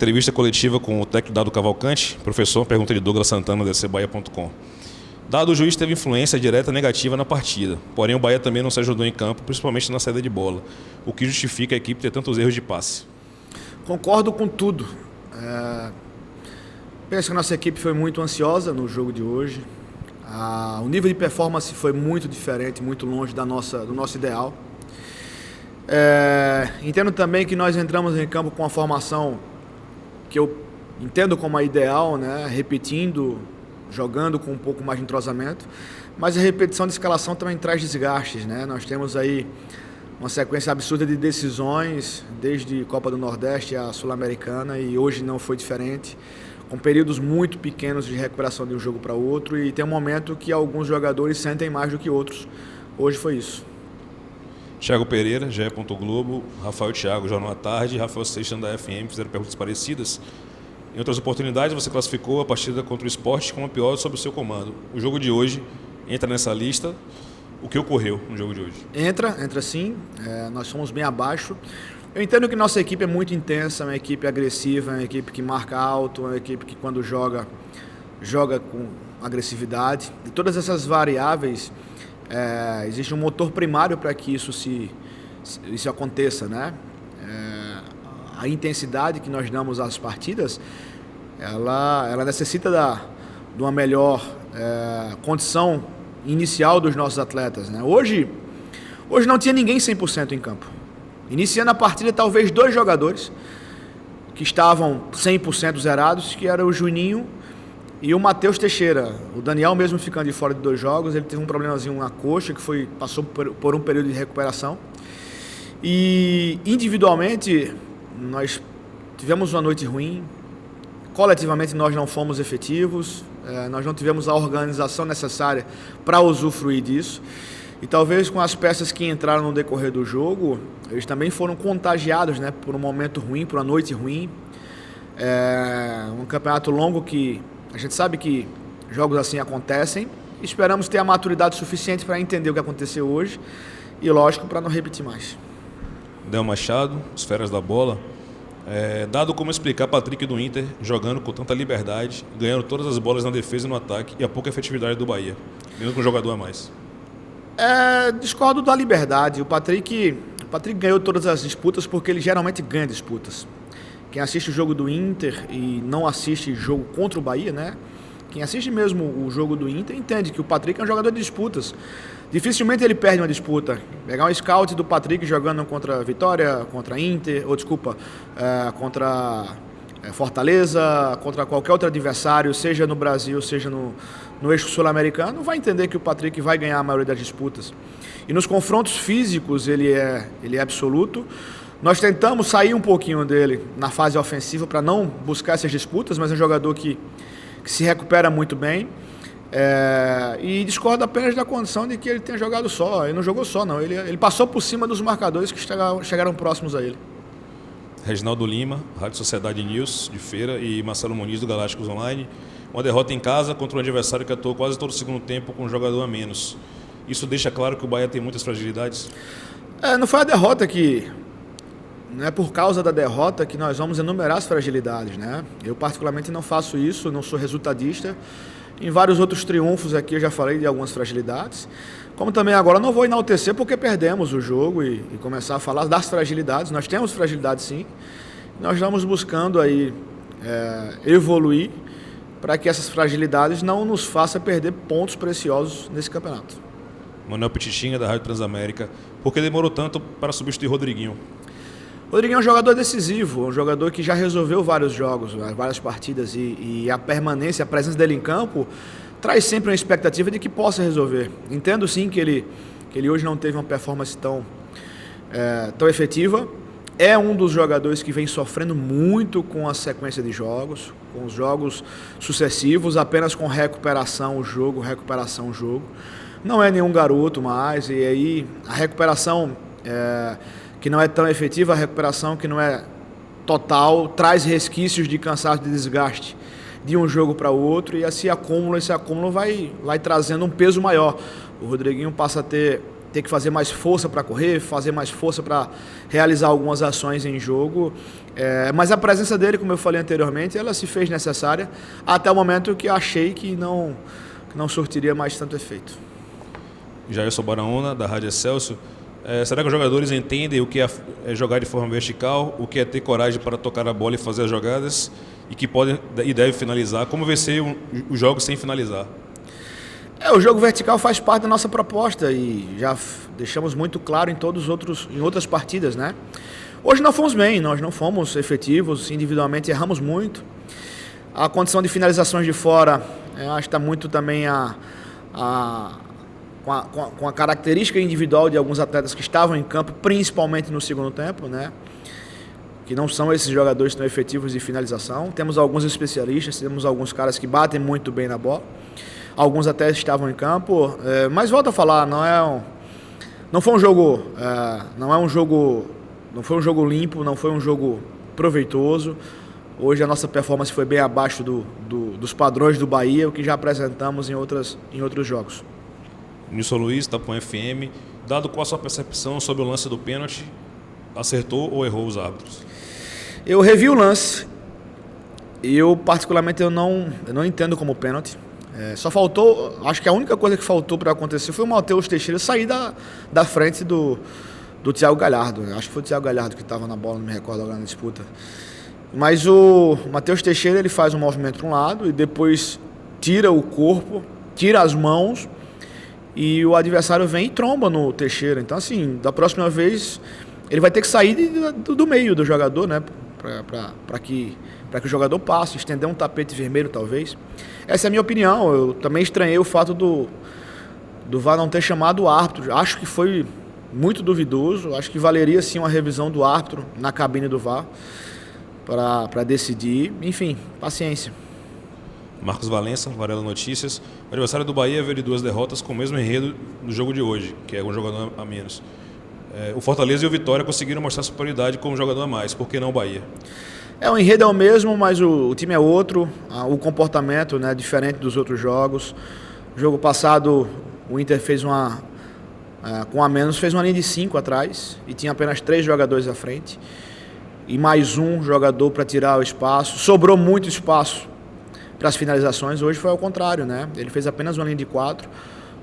Entrevista coletiva com o técnico Dado Cavalcante. Professor, pergunta de Douglas Santana, da dcbahia.com. Dado, o juiz teve influência direta negativa na partida, porém o Bahia também não se ajudou em campo, principalmente na saída de bola, o que justifica a equipe ter tantos erros de passe. Concordo com tudo. Penso que a nossa equipe foi muito ansiosa no jogo de hoje. O nível de performance foi muito diferente, muito longe do nosso ideal. Entendo também que nós entramos em campo com a formação que eu entendo como a ideal, né? Repetindo, jogando com um pouco mais de entrosamento, mas a repetição de escalação também traz desgastes, né? Nós temos aí uma sequência absurda de decisões, desde Copa do Nordeste à Sul-Americana, e hoje não foi diferente, com períodos muito pequenos de recuperação de um jogo para outro, e tem um momento que alguns jogadores sentem mais do que outros. Hoje foi isso. Thiago Pereira, GE. Globo, Rafael Thiago, Jornal à Tarde, Rafael Seixas da FM fizeram perguntas parecidas. Em outras oportunidades, você classificou a partida contra o Sport como a pior sob o seu comando. O jogo de hoje entra nessa lista. O que ocorreu no jogo de hoje? Entra sim. Nós somos bem abaixo. Eu entendo que nossa equipe é muito intensa, é uma equipe agressiva, é uma equipe que marca alto, é uma equipe que quando joga com agressividade. E todas essas variáveis, existe um motor primário para que isso aconteça, né? A intensidade que nós damos às partidas, ela necessita de uma melhor condição inicial dos nossos atletas, né? Hoje não tinha ninguém 100% em campo. Iniciando a partida, talvez 2 jogadores que estavam 100% zerados, que era o Juninho e o Matheus Teixeira. O Daniel, mesmo ficando de fora de 2 jogos, ele teve um problemazinho na coxa, que passou por um período de recuperação. E individualmente, nós tivemos uma noite ruim. Coletivamente, nós não fomos efetivos. Nós não tivemos a organização necessária para usufruir disso. E talvez com as peças que entraram no decorrer do jogo, eles também foram contagiados, né, por um momento ruim, por uma noite ruim. Um campeonato longo que a gente sabe que jogos assim acontecem. Esperamos ter a maturidade suficiente para entender o que aconteceu hoje e, lógico, para não repetir mais. Del Machado, Esferas da Bola. Dado como explicar Patrick do Inter jogando com tanta liberdade, ganhando todas as bolas na defesa e no ataque e a pouca efetividade do Bahia, mesmo com um jogador a mais? Discordo da liberdade. O Patrick ganhou todas as disputas porque ele geralmente ganha disputas. Quem assiste o jogo do Inter e não assiste jogo contra o Bahia, né? Quem assiste mesmo o jogo do Inter entende que o Patrick é um jogador de disputas. Dificilmente ele perde uma disputa. Pegar um scout do Patrick jogando contra Vitória, contra Inter, contra Fortaleza, contra qualquer outro adversário, seja no Brasil, seja no eixo sul-americano, vai entender que o Patrick vai ganhar a maioria das disputas. E nos confrontos físicos ele é absoluto. Nós tentamos sair um pouquinho dele na fase ofensiva para não buscar essas disputas, mas é um jogador que se recupera muito bem. E discordo apenas da condição de que ele tenha jogado só. Ele não jogou só, não. Ele passou por cima dos marcadores que chegaram próximos a ele. Reginaldo Lima, Rádio Sociedade News, de Feira, e Marcelo Muniz, do Galácticos Online. Uma derrota em casa contra um adversário que atuou quase todo o segundo tempo com um jogador a menos. Isso deixa claro que o Bahia tem muitas fragilidades? Não foi a derrota que... Não é por causa da derrota que nós vamos enumerar as fragilidades, né? Eu particularmente não faço isso, não sou resultadista. Em vários outros triunfos aqui eu já falei de algumas fragilidades. Como também agora não vou enaltecer porque perdemos o jogo e começar a falar das fragilidades. Nós temos fragilidades sim. Nós estamos buscando aí evoluir para que essas fragilidades não nos façam perder pontos preciosos nesse campeonato. Manuel Pitichinha, da Rádio Transamérica. Por que demorou tanto para substituir Rodriguinho? Rodriguinho é um jogador decisivo, um jogador que já resolveu vários jogos, várias partidas e a permanência, a presença dele em campo traz sempre uma expectativa de que possa resolver. Entendo sim que ele hoje não teve uma performance tão efetiva. É um dos jogadores que vem sofrendo muito com a sequência de jogos, com os jogos sucessivos, apenas com recuperação o jogo. Não é nenhum garoto mais, e aí a recuperação que não é tão efetiva, a recuperação que não é total, traz resquícios de cansaço, de desgaste de um jogo para o outro, e esse acúmulo vai trazendo um peso maior. O Rodriguinho passa a ter ter que fazer mais força para correr, fazer mais força para realizar algumas ações em jogo. Mas a presença dele, como eu falei anteriormente, ela se fez necessária até o momento que achei que não surtiria mais tanto efeito. Jailson Baraúna, da Rádio Excelsior. Será que os jogadores entendem o que é jogar de forma vertical, o que é ter coragem para tocar a bola e fazer as jogadas e que podem e devem finalizar? Como vencer os jogos sem finalizar? O jogo vertical faz parte da nossa proposta e já deixamos muito claro em outras partidas, né? Hoje não fomos bem, nós não fomos efetivos, individualmente erramos muito. A condição de finalizações de fora, eu acho que está muito também com a característica individual de alguns atletas que estavam em campo, principalmente no segundo tempo, né? Que não são esses jogadores tão efetivos de finalização. Temos alguns especialistas, temos alguns caras que batem muito bem na bola. Alguns até estavam em campo, mas volto a falar, não foi um jogo limpo, não foi um jogo proveitoso. Hoje a nossa performance foi bem abaixo dos padrões do Bahia, o que já apresentamos em outros jogos. Nilson Luiz, Tapuã FM, dado qual a sua percepção sobre o lance do pênalti, acertou ou errou os árbitros? Eu revi o lance. Eu particularmente eu não entendo como pênalti. Só faltou, acho que a única coisa que faltou para acontecer foi o Matheus Teixeira sair da frente do Thiago Galhardo. Acho que foi o Thiago Galhardo que estava na bola, não me recordo agora na disputa. Mas o Matheus Teixeira ele faz um movimento para um lado e depois tira o corpo, tira as mãos e o adversário vem e tromba no Teixeira. Então, assim, da próxima vez ele vai ter que sair do meio do jogador, né? Para que o jogador passe, estender um tapete vermelho talvez. Essa é a minha opinião. Eu também estranhei o fato do VAR não ter chamado o árbitro. Acho que foi muito duvidoso. Acho que valeria sim uma revisão do árbitro na cabine do VAR para decidir. Enfim, paciência. Marcos Valença, Varela Notícias. O adversário do Bahia veio de 2 derrotas com o mesmo enredo do jogo de hoje, que é um jogador a menos. O Fortaleza e o Vitória conseguiram mostrar superioridade com um jogador a mais. Por que não o Bahia? O enredo é o mesmo, mas o time é outro. O comportamento, né, é diferente dos outros jogos. No jogo passado, o Inter fez com a menos, fez uma linha de 5 atrás e tinha apenas 3 jogadores à frente. E mais um jogador para tirar o espaço. Sobrou muito espaço para as finalizações. Hoje foi ao contrário, né? Ele fez apenas uma linha de 4,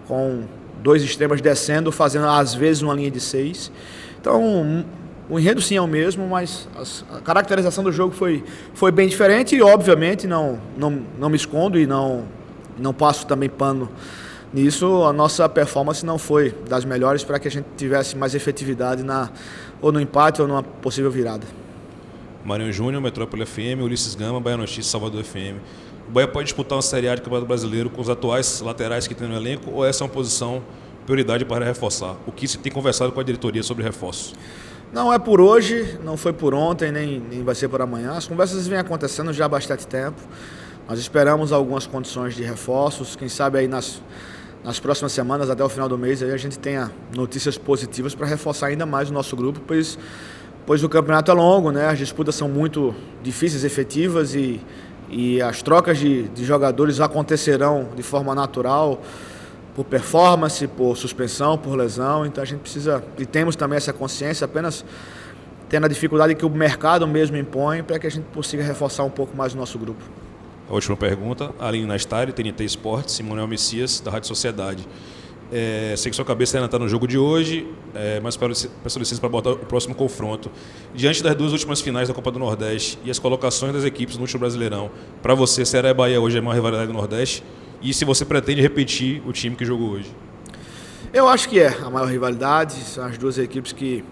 com 2 extremos descendo, fazendo às vezes uma linha de 6. Então, o enredo sim é o mesmo, mas a caracterização do jogo foi bem diferente e, obviamente, não me escondo e não passo também pano nisso. A nossa performance não foi das melhores para que a gente tivesse mais efetividade ou no empate ou numa possível virada. Marinho Júnior, Metrópole FM, Ulisses Gama, Bahia Notícias, Salvador FM. O Bahia pode disputar uma Série A de Campeonato Brasileiro com os atuais laterais que tem no elenco ou essa é uma posição prioridade para reforçar? O que se tem conversado com a diretoria sobre reforços? Não é por hoje, não foi por ontem, nem vai ser por amanhã. As conversas vêm acontecendo já há bastante tempo. Nós esperamos algumas condições de reforços. Quem sabe aí nas próximas semanas, até o final do mês, aí a gente tenha notícias positivas para reforçar ainda mais o nosso grupo, pois o campeonato é longo, né? As disputas são muito difíceis, efetivas e as trocas de jogadores acontecerão de forma natural, por performance, por suspensão, por lesão. Então a gente precisa, e temos também essa consciência, apenas tendo a dificuldade que o mercado mesmo impõe para que a gente consiga reforçar um pouco mais o nosso grupo. A última pergunta, Aline Nastari, TNT Esportes, Simonel Messias, da Rádio Sociedade. Sei que sua cabeça ainda está no jogo de hoje, mas peço licença para botar o próximo confronto. Diante das 2 últimas finais da Copa do Nordeste e as colocações das equipes no último Brasileirão, para você, Ceará e Bahia hoje é a maior rivalidade do Nordeste? E se você pretende repetir o time que jogou hoje? Eu acho que é a maior rivalidade. São as 2 equipes que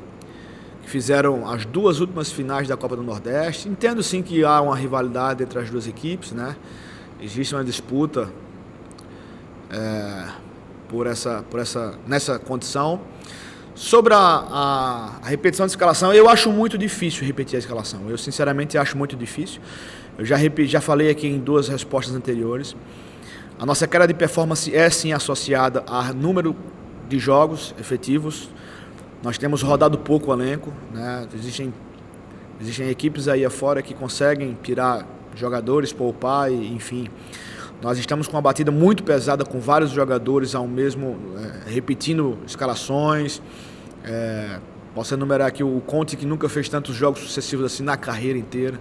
fizeram as 2 últimas finais da Copa do Nordeste. Entendo sim que há uma rivalidade entre as 2 equipes, né? Existe uma disputa nessa condição. Sobre a repetição de escalação, eu acho muito difícil repetir a escalação. Eu sinceramente acho muito difícil. Eu já falei aqui em 2 respostas anteriores. A nossa queda de performance é sim associada a número de jogos efetivos. Nós temos rodado pouco o elenco, né? Existem equipes aí afora que conseguem tirar jogadores, poupar, enfim. Nós estamos com uma batida muito pesada com vários jogadores ao mesmo, repetindo escalações. Posso enumerar aqui o Conte, que nunca fez tantos jogos sucessivos assim na carreira inteira.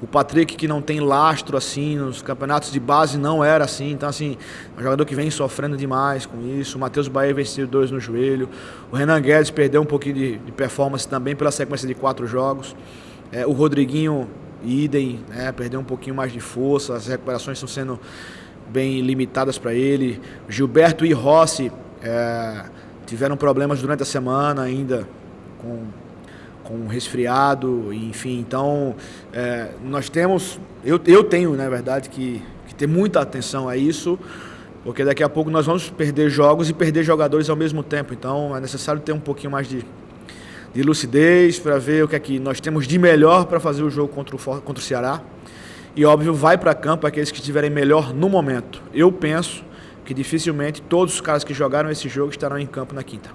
O Patrick, que não tem lastro assim, nos campeonatos de base não era assim. Então, assim, é um jogador que vem sofrendo demais com isso. O Matheus Bahia venceu 2 no joelho. O Renan Guedes perdeu um pouquinho de performance também pela sequência de 4 jogos. O Rodriguinho, idem, perdeu um pouquinho mais de força. As recuperações estão sendo bem limitadas para ele. Gilberto e Rossi tiveram problemas durante a semana ainda com resfriado, enfim. Então, nós temos, eu tenho, na verdade, que ter muita atenção a isso, porque daqui a pouco nós vamos perder jogos e perder jogadores ao mesmo tempo. Então, é necessário ter um pouquinho mais de lucidez para ver o que é que nós temos de melhor para fazer o jogo contra o Ceará. E, óbvio, vai para campo aqueles que estiverem melhor no momento. Eu penso que dificilmente todos os caras que jogaram esse jogo estarão em campo na quinta.